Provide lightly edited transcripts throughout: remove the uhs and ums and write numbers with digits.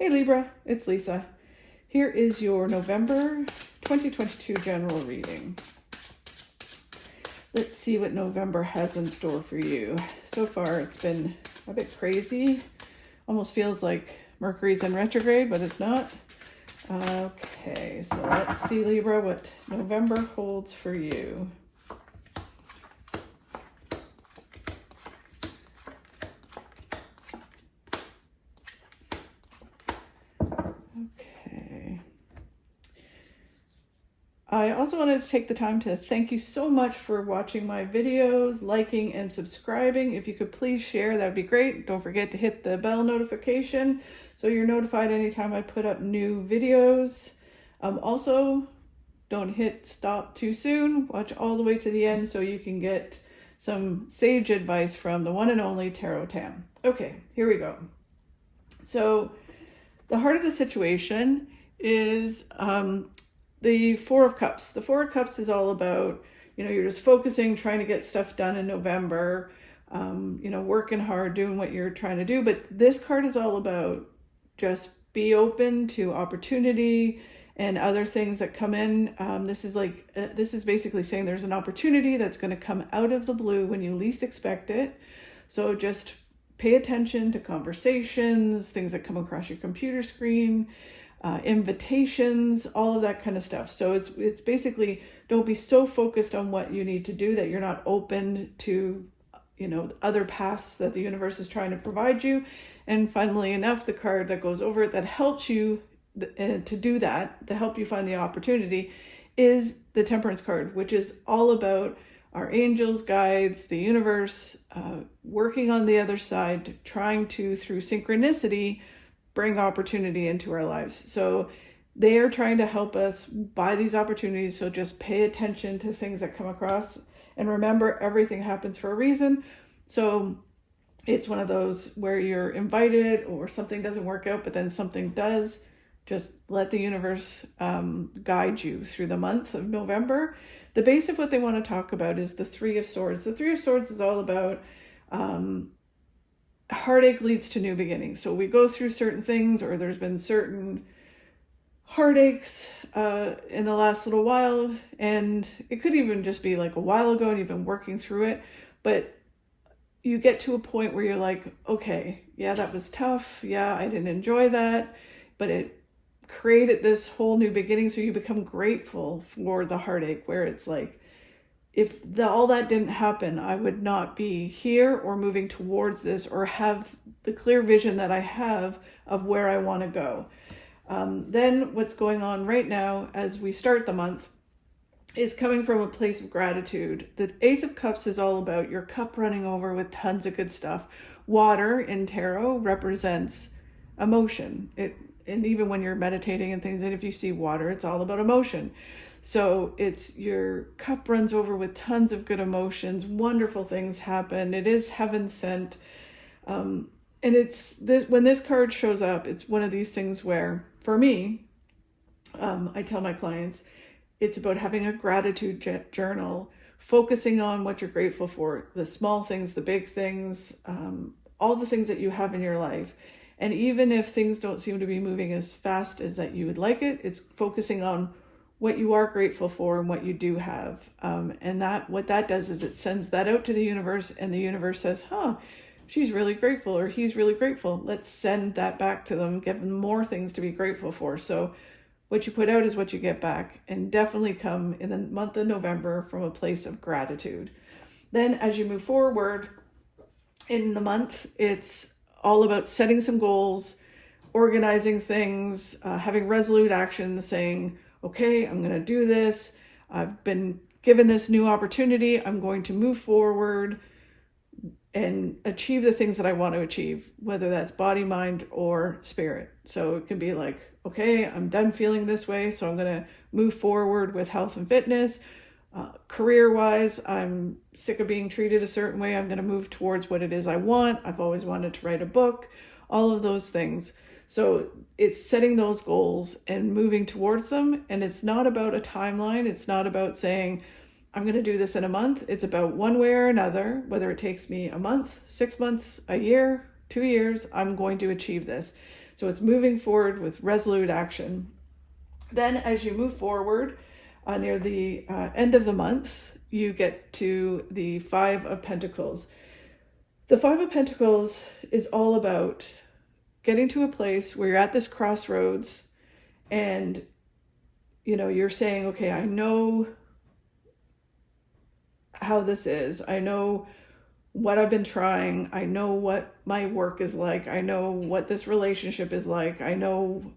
Hey Libra, it's Lisa. Here is your November 2022 general reading. Let's see what November has in store for you. So far it's been a bit crazy. Almost feels like Mercury's in retrograde, but it's not. Okay, so let's see, Libra, what November holds for you. I also wanted to take the time to thank you so much for watching my videos, liking and subscribing. If you could please share, that would be great. Don't forget to hit the bell notification so you're notified anytime I put up new videos. Also, don't hit stop too soon. Watch all the way to the end so you can get some sage advice from the one and only Tarot Tam. Okay, here we go. So the heart of the situation is the Four of Cups. The Four of Cups is all about, you're just focusing, trying to get stuff done in November, working hard, doing what you're trying to do. But this card is all about just be open to opportunity and other things that come in. This is basically saying there's an opportunity that's going to come out of the blue when you least expect it. So just pay attention to conversations, things that come across your computer screen, invitations, all of that kind of stuff. So it's basically, don't be so focused on what you need to do that you're not open to, other paths that the universe is trying to provide you. And finally enough, the card that goes over it that helps you to do that, to help you find the opportunity, is the Temperance card, which is all about our angels, guides, the universe, working on the other side, trying to, through synchronicity, bring opportunity into our lives. So they are trying to help us by these opportunities. So just pay attention to things that come across and remember everything happens for a reason. So it's one of those where you're invited or something doesn't work out, but then something does. Just let the universe guide you through the month of November. The base of what they want to talk about is the Three of Swords. The Three of Swords is all about heartache leads to new beginnings. So we go through certain things, or there's been certain heartaches in the last little while, and it could even just be like a while ago and you've been working through it, but you get to a point where you're like, okay, yeah, that was tough. Yeah, I didn't enjoy that, but it created this whole new beginning. So you become grateful for the heartache, where it's like, if all that didn't happen, I would not be here or moving towards this or have the clear vision that I have of where I want to go. Then what's going on right now as we start the month is coming from a place of gratitude. The Ace of Cups is all about your cup running over with tons of good stuff. Water in tarot represents emotion. And even when you're meditating and things, and if you see water, it's all about emotion. So it's your cup runs over with tons of good emotions, wonderful things happen. It is heaven sent. And it's this, when this card shows up, it's one of these things where, for me, I tell my clients, it's about having a gratitude journal, focusing on what you're grateful for, the small things, the big things, all the things that you have in your life. And even if things don't seem to be moving as fast as that you would like it, it's focusing on what you are grateful for and what you do have. And that what that does is it sends that out to the universe, and the universe says, she's really grateful, or he's really grateful. Let's send that back to them, give them more things to be grateful for. So what you put out is what you get back, and definitely come in the month of November from a place of gratitude. Then as you move forward in the month, it's all about setting some goals, organizing things, having resolute action, saying, okay, I'm going to do this. I've been given this new opportunity. I'm going to move forward and achieve the things that I want to achieve, whether that's body, mind, or spirit. So it can be like, okay, I'm done feeling this way, so I'm going to move forward with health and fitness. Career-wise, I'm sick of being treated a certain way. I'm going to move towards what it is I want. I've always wanted to write a book, all of those things. So it's setting those goals and moving towards them. And it's not about a timeline. It's not about saying, I'm going to do this in a month. It's about one way or another, whether it takes me a month, 6 months, a year, 2 years, I'm going to achieve this. So it's moving forward with resolute action. Then as you move forward near the end of the month, you get to the Five of Pentacles. The Five of Pentacles is all about getting to a place where you're at this crossroads and, you know, you're saying, okay, I know how this is. I know what I've been trying. I know what my work is like. I know what this relationship is like. I know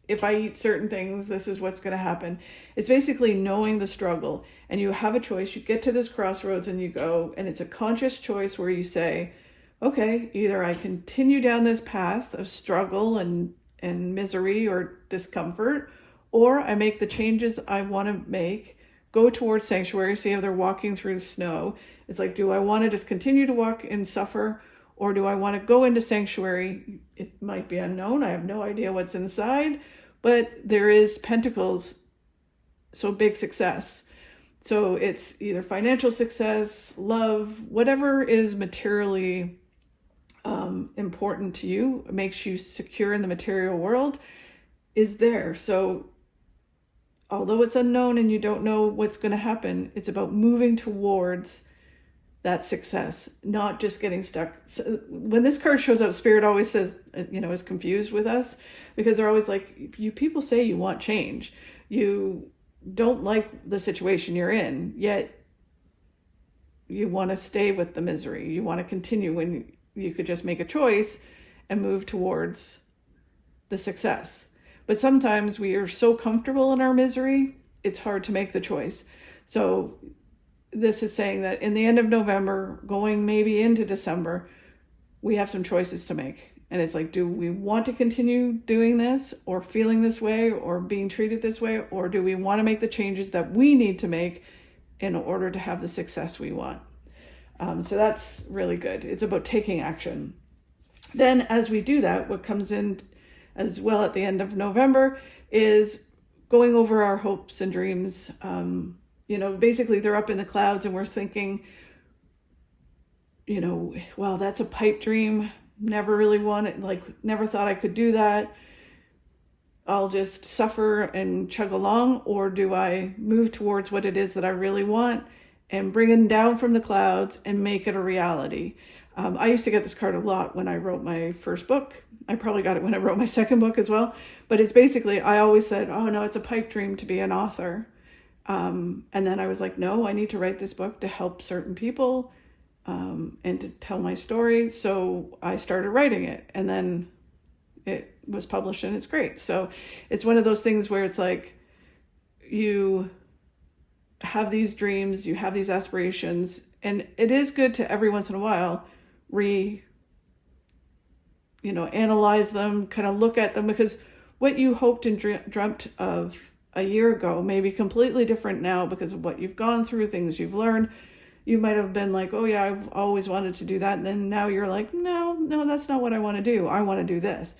if I eat certain things, this is what's going to happen. It's basically knowing the struggle, and you have a choice. You get to this crossroads and you go, and it's a conscious choice where you say, okay, either I continue down this path of struggle and misery or discomfort, or I make the changes I want to make, go towards sanctuary. See how they're walking through the snow. It's like, do I want to just continue to walk and suffer, or do I want to go into sanctuary? It might be unknown. I have no idea what's inside, but there is Pentacles, so big success. So it's either financial success, love, whatever is materially important to you, makes you secure in the material world, is there. So although it's unknown and you don't know what's going to happen, it's about moving towards that success, not just getting stuck. So when this card shows up, Spirit always says, you know, is confused with us, because they're always like, you people say you want change. You don't like the situation you're in, yet you want to stay with the misery. You want to continue when you could just make a choice and move towards the success. But sometimes we are so comfortable in our misery, it's hard to make the choice. So this is saying that in the end of November, going maybe into December, we have some choices to make. And it's like, do we want to continue doing this or feeling this way or being treated this way? Or do we want to make the changes that we need to make in order to have the success we want? So that's really good. It's about taking action. Then as we do that, what comes in as well at the end of November is going over our hopes and dreams. You know, basically they're up in the clouds and we're thinking, you know, well, that's a pipe dream. Never really wanted, like, never thought I could do that. I'll just suffer and chug along. Or do I move towards what it is that I really want and bring it down from the clouds and make it a reality? I used to get this card a lot when I wrote my first book. I probably got it when I wrote my second book as well. But it's basically, I always said, oh no, it's a pipe dream to be an author. And then I was like, no, I need to write this book to help certain people and to tell my story. So I started writing it, and then it was published, and it's great. So it's one of those things where it's like, you have these dreams, you have these aspirations, and it is good to every once in a while analyze them, kind of look at them, because what you hoped and dreamt of a year ago may be completely different now because of what you've gone through, things you've learned. You might have been like, oh yeah, I've always wanted to do that. And then now you're like, no, that's not what I want to do. I want to do this.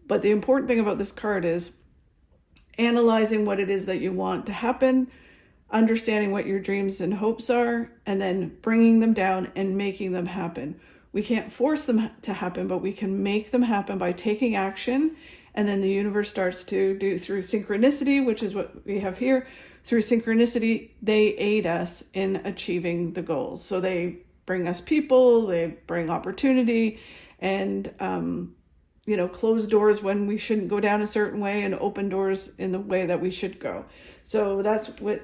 But the important thing about this card is analyzing what it is that you want to happen, understanding what your dreams and hopes are, and then bringing them down and making them happen. We can't force them to happen, but we can make them happen by taking action. And then the universe starts to do through synchronicity, which is what we have here. Through synchronicity, they aid us in achieving the goals. So they bring us people, they bring opportunity, and close doors when we shouldn't go down a certain way and open doors in the way that we should go. So that's what,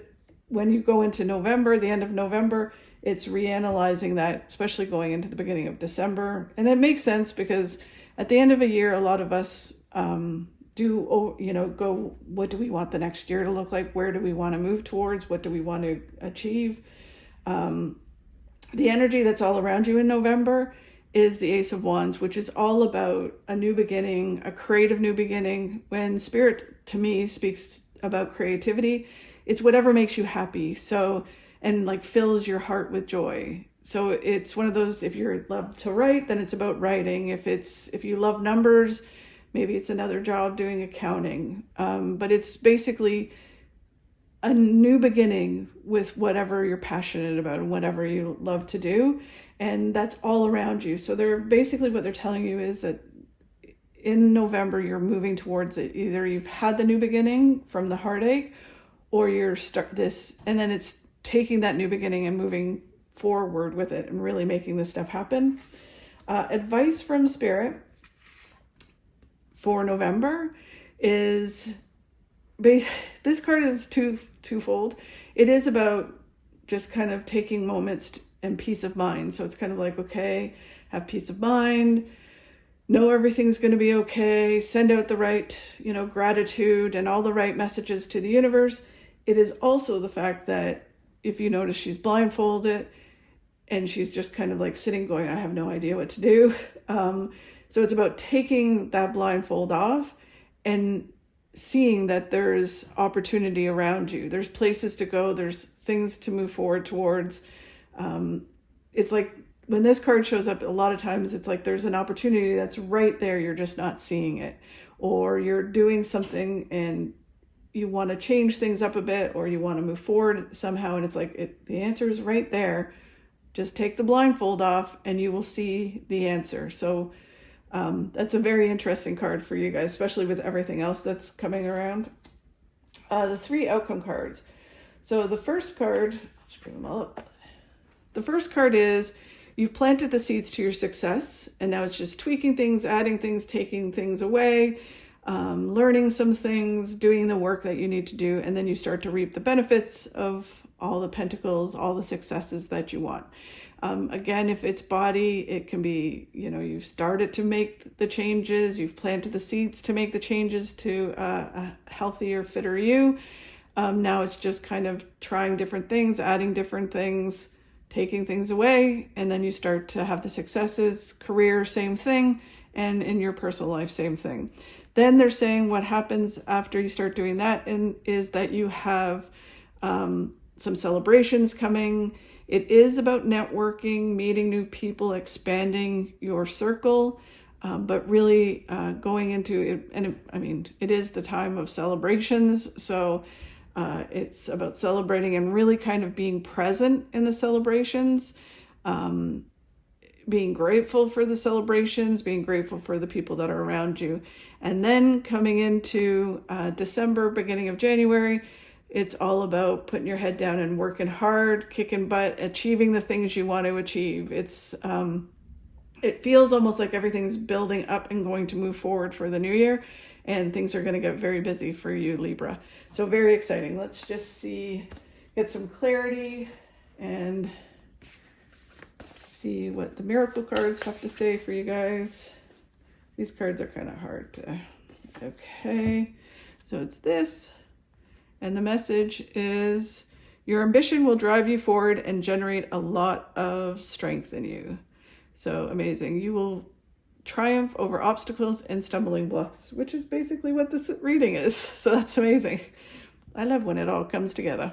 when you go into November, the end of November, it's reanalyzing that, especially going into the beginning of December. And it makes sense because at the end of a year, a lot of us go, what do we want the next year to look like? Where do we want to move towards? What do we want to achieve? The energy that's all around you in November is the Ace of Wands, which is all about a new beginning, a creative new beginning. When Spirit, to me, speaks about creativity, it's whatever makes you happy. So, and like fills your heart with joy. So it's one of those, if you love to write, then it's about writing. If you love numbers, maybe it's another job doing accounting. But it's basically a new beginning with whatever you're passionate about and whatever you love to do. And that's all around you. So they're basically, what they're telling you is that in November, you're moving towards it. Either you've had the new beginning from the heartache, or you're and then it's taking that new beginning and moving forward with it and really making this stuff happen. Advice from Spirit for November is, this card is twofold. It is about just kind of taking moments and peace of mind. So it's kind of like, okay, have peace of mind, know everything's going to be okay, send out the right, gratitude and all the right messages to the universe. It is also the fact that if you notice, she's blindfolded and she's just kind of like sitting going, I have no idea what to do. So it's about taking that blindfold off and seeing that there's opportunity around you. There's places to go. There's things to move forward towards. It's like when this card shows up, a lot of times it's like there's an opportunity that's right there. You're just not seeing it, or you're doing something and you want to change things up a bit, or you want to move forward somehow. And it's like, the answer is right there. Just take the blindfold off and you will see the answer. So that's a very interesting card for you guys, especially with everything else that's coming around. The 3 outcome cards. So the first card, just bring them all up. The first card is, you've planted the seeds to your success, and now it's just tweaking things, adding things, taking things away, learning some things, doing the work that you need to do, and then you start to reap the benefits of all the pentacles, all the successes that you want. Again, if it's body, it can be, you've started to make the changes, you've planted the seeds to make the changes to a healthier, fitter you. Now it's just kind of trying different things, adding different things, taking things away, and then you start to have the successes. Career, same thing, and in your personal life, same thing. Then they're saying what happens after you start doing that is that you have some celebrations coming. It is about networking, meeting new people, expanding your circle, but really going into it. And it is the time of celebrations. So it's about celebrating and really kind of being present in the celebrations, being grateful for the celebrations, being grateful for the people that are around you. And then coming into December, beginning of January, it's all about putting your head down and working hard, kicking butt, achieving the things you want to achieve. It feels almost like everything's building up and going to move forward for the new year, and things are going to get very busy for you, Libra. So very exciting. Let's just get some clarity and see what the miracle cards have to say for you guys. These cards are kind of hard to, okay. So it's this. And the message is, your ambition will drive you forward and generate a lot of strength in you. So amazing. You will triumph over obstacles and stumbling blocks, which is basically what this reading is. So that's amazing. I love when it all comes together.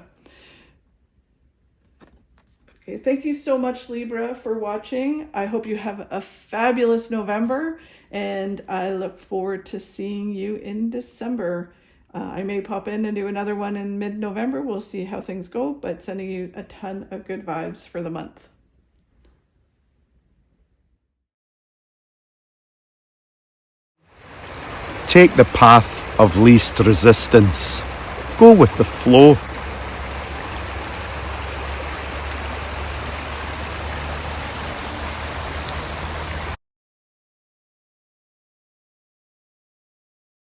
Okay, thank you so much, Libra, for watching. I hope you have a fabulous November, and I look forward to seeing you in December. I may pop in and do another one in mid-November. We'll see how things go, but sending you a ton of good vibes for the month. Take the path of least resistance. Go with the flow.